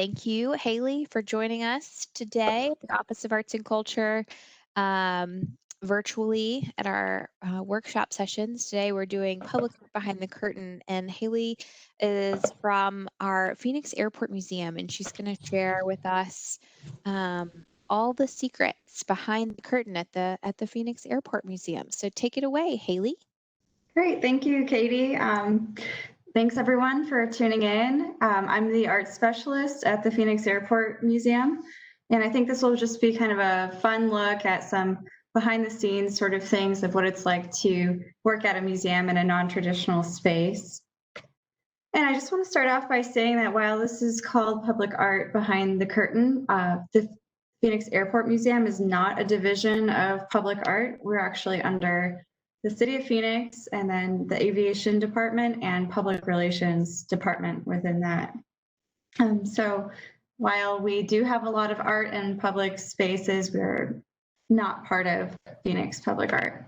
Thank you, Haley, for joining us today at the Office of Arts and Culture virtually at our workshop sessions. Today we're doing Public Art Behind the Curtain, and Haley is from our Phoenix Airport Museum, and she's going to share with us um, all the secrets behind the curtain at the Phoenix Airport Museum. So take it away, Haley. Great. Thank you, Katie. Thanks, everyone, for tuning in. I'm the art specialist at the Phoenix Airport Museum, and I think this will just be kind of a fun look at some behind the scenes sort of things of what it's like to work at a museum in a non-traditional space. And I just want to start off by saying that while this is called Public Art Behind the Curtain, the Phoenix Airport Museum is not a division of public art. We're actually under the City of Phoenix and then the Aviation Department and Public Relations Department within that. So while we do have a lot of art in public spaces, we're not part of Phoenix Public Art.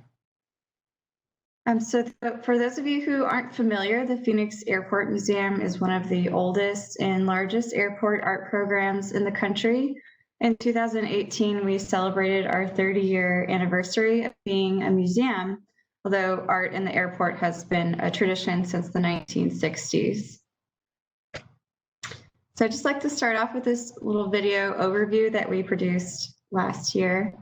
For those of you who aren't familiar, the Phoenix Airport Museum is one of the oldest and largest airport art programs in the country. In 2018, we celebrated our 30-year anniversary of being a museum, although art in the airport has been a tradition since the 1960s. So I'd just like to start off with this little video overview that we produced last year.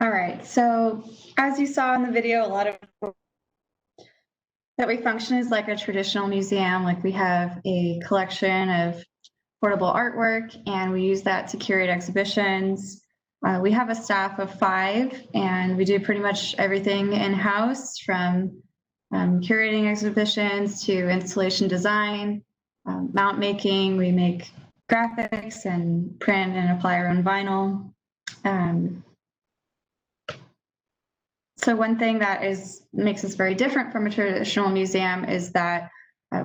All right, so as you saw in the video, a lot of that we function as like a traditional museum. Like we have a collection of portable artwork and we use that to curate exhibitions. We have a staff of 5 and we do pretty much everything in-house from curating exhibitions to installation design, mount making. We make graphics and print and apply our own vinyl. So one thing that makes us very different from a traditional museum is that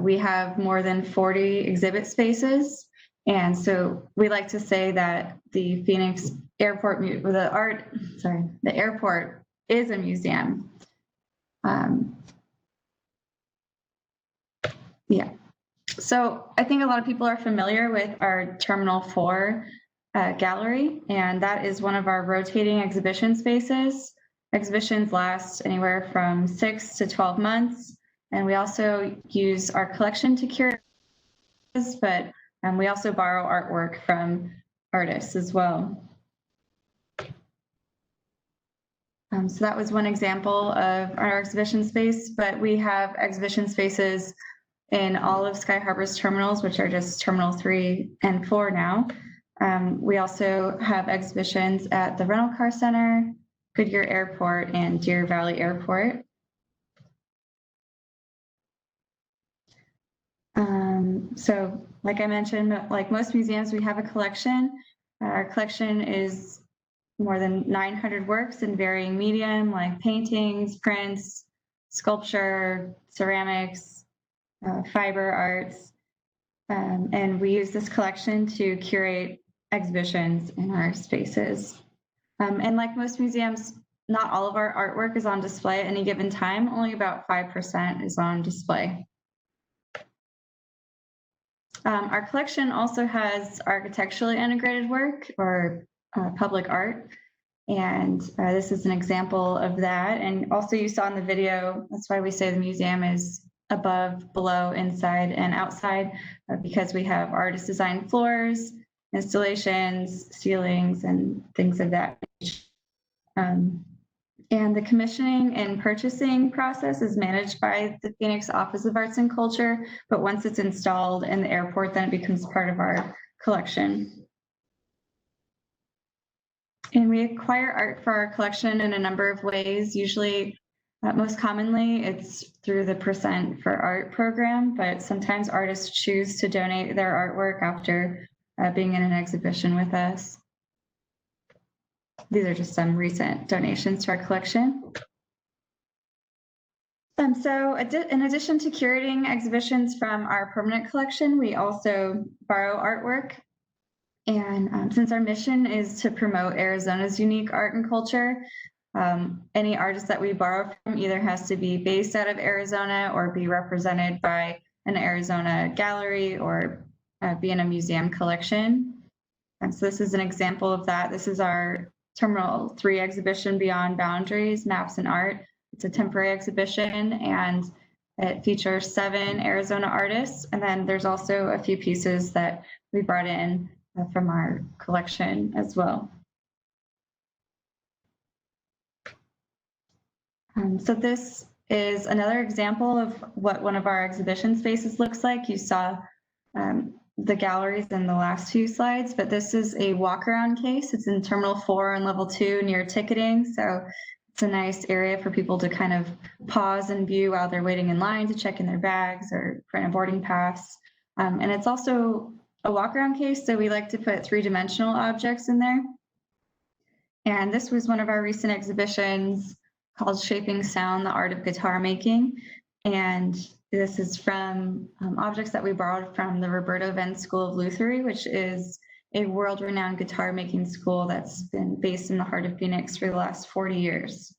we have more than 40 exhibit spaces. And so we like to say that the Phoenix Airport, the airport is a museum. Yeah. So I think a lot of people are familiar with our Terminal 4 gallery, and that is one of our rotating exhibition spaces. Exhibitions last anywhere from 6 to 12 months, and we also use our collection to curate, but we also borrow artwork from artists as well. So that was one example of our exhibition space, but we have exhibition spaces in all of Sky Harbor's terminals, which are just Terminal 3 and 4 now. We also have exhibitions at the Rental Car Center, Goodyear Airport, and Deer Valley Airport. So like I mentioned, like most museums, we have a collection. Our collection is more than 900 works in varying medium, like paintings, prints, sculpture, ceramics, fiber arts. And we use this collection to curate exhibitions in our spaces. And like most museums, not all of our artwork is on display at any given time. Only about 5% is on display. Our collection also has architecturally integrated work or public art. And this is an example of that. And also you saw in the video, that's why we say the museum is above, below, inside, and outside, because we have artist designed floors, installations, ceilings, and things of that nature. And the commissioning and purchasing process is managed by the Phoenix Office of Arts and Culture, but once it's installed in the airport, then it becomes part of our collection. And we acquire art for our collection in a number of ways. Usually, most commonly, it's through the Percent for Art program, but sometimes artists choose to donate their artwork after being in an exhibition with us. These are just some recent donations to our collection. So in addition to curating exhibitions from our permanent collection, we also borrow artwork. And since our mission is to promote Arizona's unique art and culture, any artist that we borrow from either has to be based out of Arizona or be represented by an Arizona gallery or be in a museum collection. And so this is an example of that. This is our Terminal 3 exhibition, Beyond Boundaries, Maps and Art. It's a temporary exhibition and it features 7 Arizona artists. And then there's also a few pieces that we brought in from our collection as well. So this is another example of what one of our exhibition spaces looks like. You saw the galleries in the last few slides, but this is a walk-around case. It's in Terminal 4 and Level 2 near ticketing. So it's a nice area for people to kind of pause and view while they're waiting in line to check in their bags or print a boarding pass. And it's also a walk-around case, so we like to put 3-dimensional objects in there. And this was one of our recent exhibitions called Shaping Sound, the Art of Guitar Making. And this is from objects that we borrowed from the Roberto Venn School of Luthery, which is a world-renowned guitar making school that's been based in the heart of Phoenix for the last 40 years.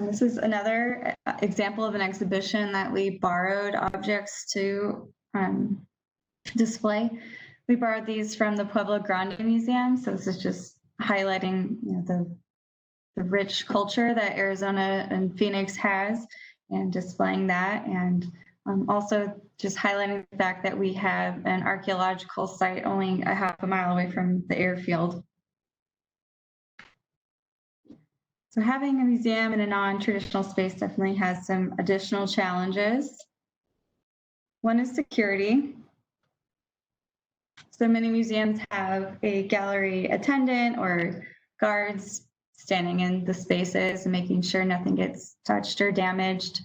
This is another example of an exhibition that we borrowed objects to display. We borrowed these from the Pueblo Grande Museum. So this is just highlighting the rich culture that Arizona and Phoenix has and displaying that. And Also, just highlighting the fact that we have an archaeological site only a half a mile away from the airfield. So having a museum in a non-traditional space definitely has some additional challenges. One is security. So many museums have a gallery attendant or guards standing in the spaces and making sure nothing gets touched or damaged.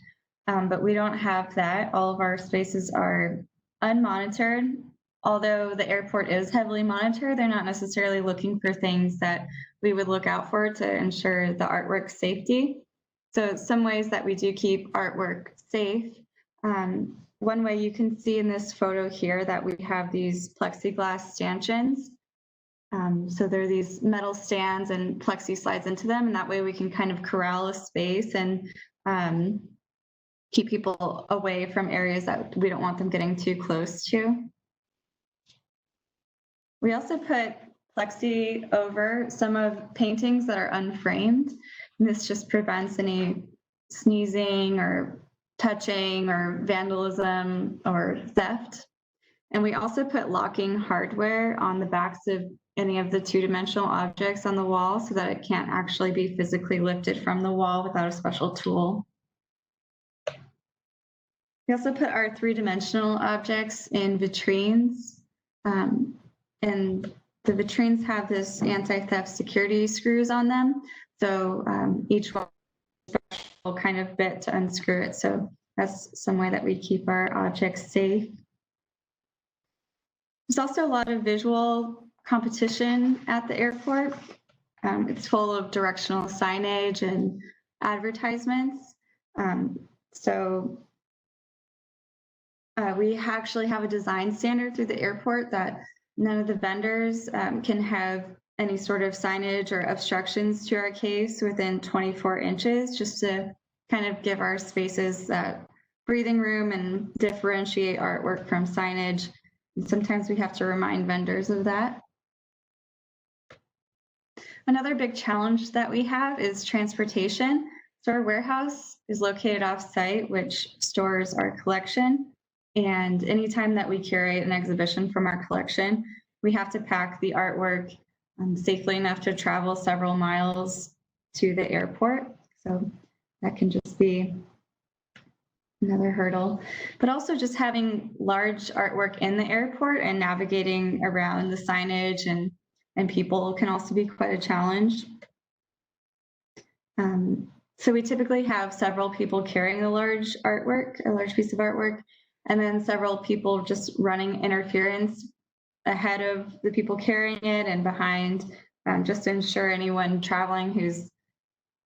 But we don't have that. All of our spaces are unmonitored. Although the airport is heavily monitored, they're not necessarily looking for things that we would look out for to ensure the artwork safety. So some ways that we do keep artwork safe. One way you can see in this photo here that we have these plexiglass stanchions. So there are these metal stands and plexi slides into them, and that way we can kind of corral a space and keep people away from areas that we don't want them getting too close to. We also put plexi over some of paintings that are unframed, and this just prevents any sneezing or touching or vandalism or theft. And we also put locking hardware on the backs of any of the two-dimensional objects on the wall so that it can't actually be physically lifted from the wall without a special tool. We also put our three-dimensional objects in vitrines. And the vitrines have this anti-theft security screws on them. So each one has a special kind of bit to unscrew it. So that's some way that we keep our objects safe. There's also a lot of visual competition at the airport. It's full of directional signage and advertisements. We actually have a design standard through the airport that none of the vendors can have any sort of signage or obstructions to our case within 24 inches, just to kind of give our spaces that breathing room and differentiate artwork from signage. And sometimes we have to remind vendors of that. Another big challenge that we have is transportation. So our warehouse is located off-site, which stores our collection. And anytime that we curate an exhibition from our collection, we have to pack the artwork safely enough to travel several miles to the airport. So that can just be another hurdle. But also just having large artwork in the airport and navigating around the signage and people can also be quite a challenge. So we typically have several people carrying a large piece of artwork, and then several people just running interference ahead of the people carrying it and behind, just to ensure anyone traveling who's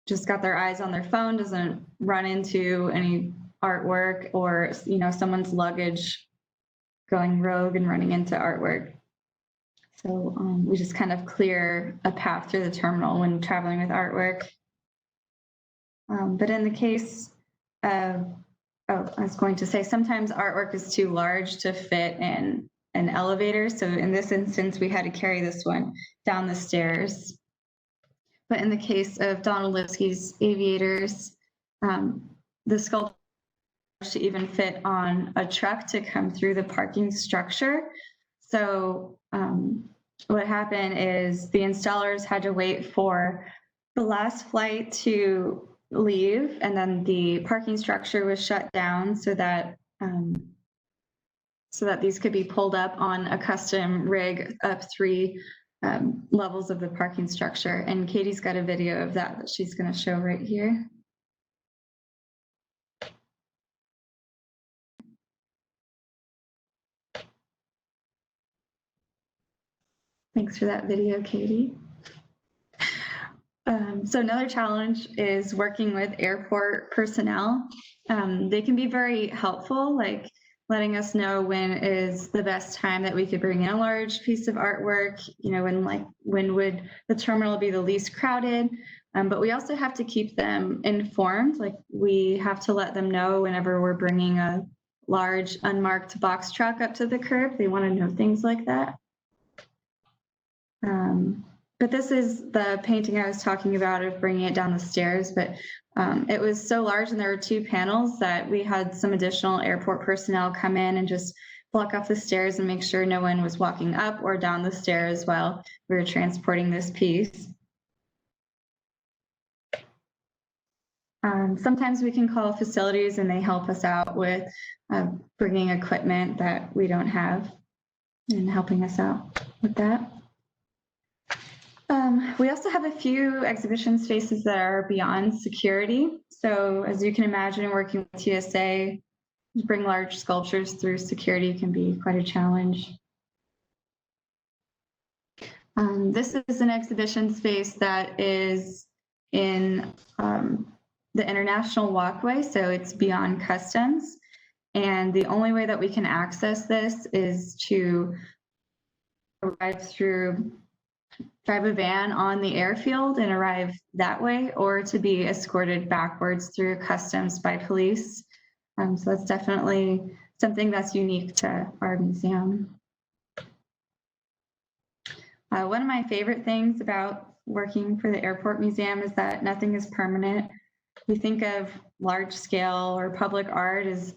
just got their eyes on their phone doesn't run into any artwork or someone's luggage going rogue and running into artwork. So we just kind of clear a path through the terminal when traveling with artwork. But in the case of, I was going to say, sometimes artwork is too large to fit in an elevator. So in this instance, we had to carry this one down the stairs. But in the case of Donald Lipsky's Aviators, the sculpture to even fit on a truck to come through the parking structure. So what happened is the installers had to wait for the last flight to leave, and then the parking structure was shut down so that these could be pulled up on a custom rig up 3 levels of the parking structure. And Katie's got a video of that she's going to show right here. Thanks for that video, Katie. So another challenge is working with airport personnel. They can be very helpful, like letting us know when is the best time that we could bring in a large piece of artwork, when would the terminal be the least crowded. But we also have to keep them informed. Like we have to let them know whenever we're bringing a large unmarked box truck up to the curb. They want to know things like that. But this is the painting I was talking about of bringing it down the stairs. But it was so large, and there were two panels that we had some additional airport personnel come in and just block off the stairs and make sure no one was walking up or down the stairs while we were transporting this piece. Sometimes we can call facilities and they help us out with bringing equipment that we don't have and helping us out with that. We also have a few exhibition spaces that are beyond security. So as you can imagine, working with TSA, to bring large sculptures through security can be quite a challenge. This is an exhibition space that is in the International Walkway, so it's beyond customs. And the only way that we can access this is to drive a van on the airfield and arrive that way, or to be escorted backwards through customs by police. So that's definitely something that's unique to our museum. One of my favorite things about working for the Airport Museum is that nothing is permanent. We think of large scale or public art as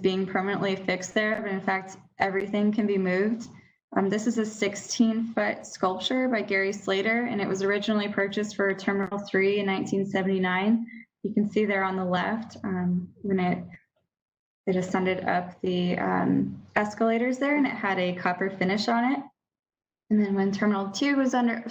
being permanently fixed there, but in fact, everything can be moved. This is a 16-foot sculpture by Gary Slater, and it was originally purchased for Terminal 3 in 1979. You can see there on the left when it ascended up the escalators there, and it had a copper finish on it. And then when Terminal 3 was under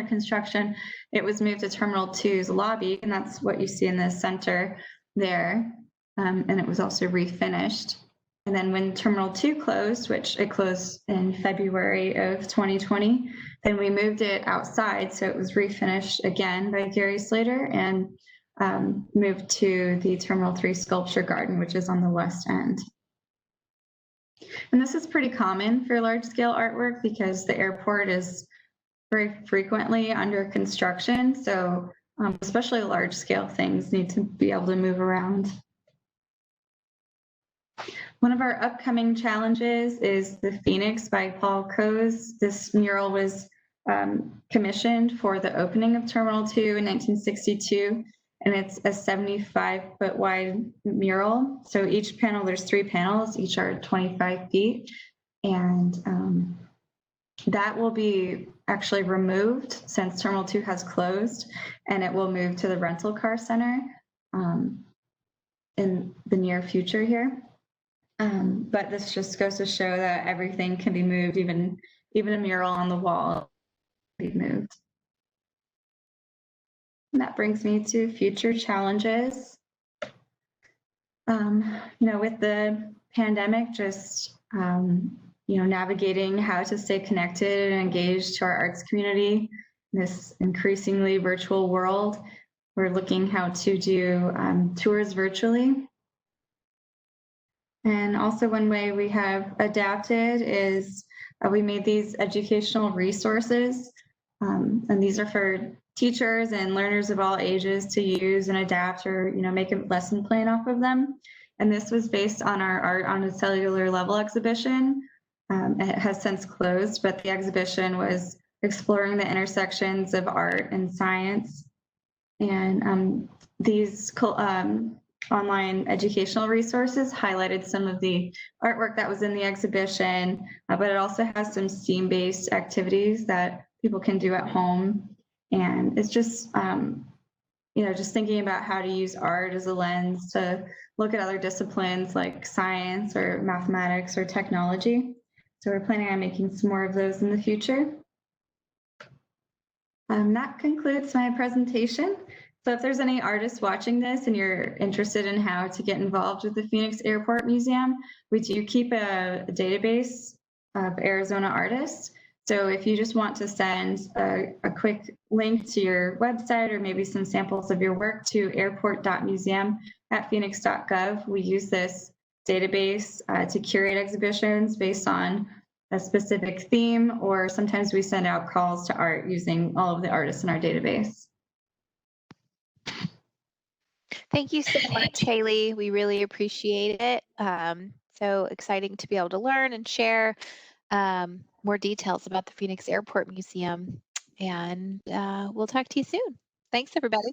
construction, it was moved to Terminal 2's lobby, and that's what you see in the center there. And it was also refinished. And then when Terminal 2 closed, which it closed in February of 2020, then we moved it outside. So it was refinished again by Gary Slater and moved to the Terminal 3 Sculpture Garden, which is on the west end. And this is pretty common for large scale artwork because the airport is very frequently under construction. So especially large scale things need to be able to move around. One of our upcoming challenges is the Phoenix by Paul Coase. This mural was commissioned for the opening of Terminal 2 in 1962, and it's a 75-foot wide mural. So each panel, there's 3 panels, each are 25 feet, and that will be actually removed since Terminal 2 has closed, and it will move to the rental car center in the near future here. But this just goes to show that everything can be moved, even a mural on the wall can be moved. And that brings me to future challenges. With the pandemic, just navigating how to stay connected and engaged to our arts community in this increasingly virtual world. We're looking how to do tours virtually. And also one way we have adapted is we made these educational resources, and these are for teachers and learners of all ages to use and adapt or make a lesson plan off of them. And this was based on our Art on a Cellular Level exhibition. It has since closed, but the exhibition was exploring the intersections of art and science. And these online educational resources highlighted some of the artwork that was in the exhibition, but it also has some STEAM-based activities that people can do at home. And it's just, just thinking about how to use art as a lens to look at other disciplines like science or mathematics or technology. So we're planning on making some more of those in the future. That concludes my presentation. So if there's any artists watching this and you're interested in how to get involved with the Phoenix Airport Museum, we do keep a database of Arizona artists. So if you just want to send a quick link to your website or maybe some samples of your work to airport.museum@phoenix.gov, we use this database to curate exhibitions based on a specific theme, or sometimes we send out calls to art using all of the artists in our database. Thank you so much, Haley. We really appreciate it. So exciting to be able to learn and share more details about the Phoenix Airport Museum. and we'll talk to you soon. Thanks, everybody.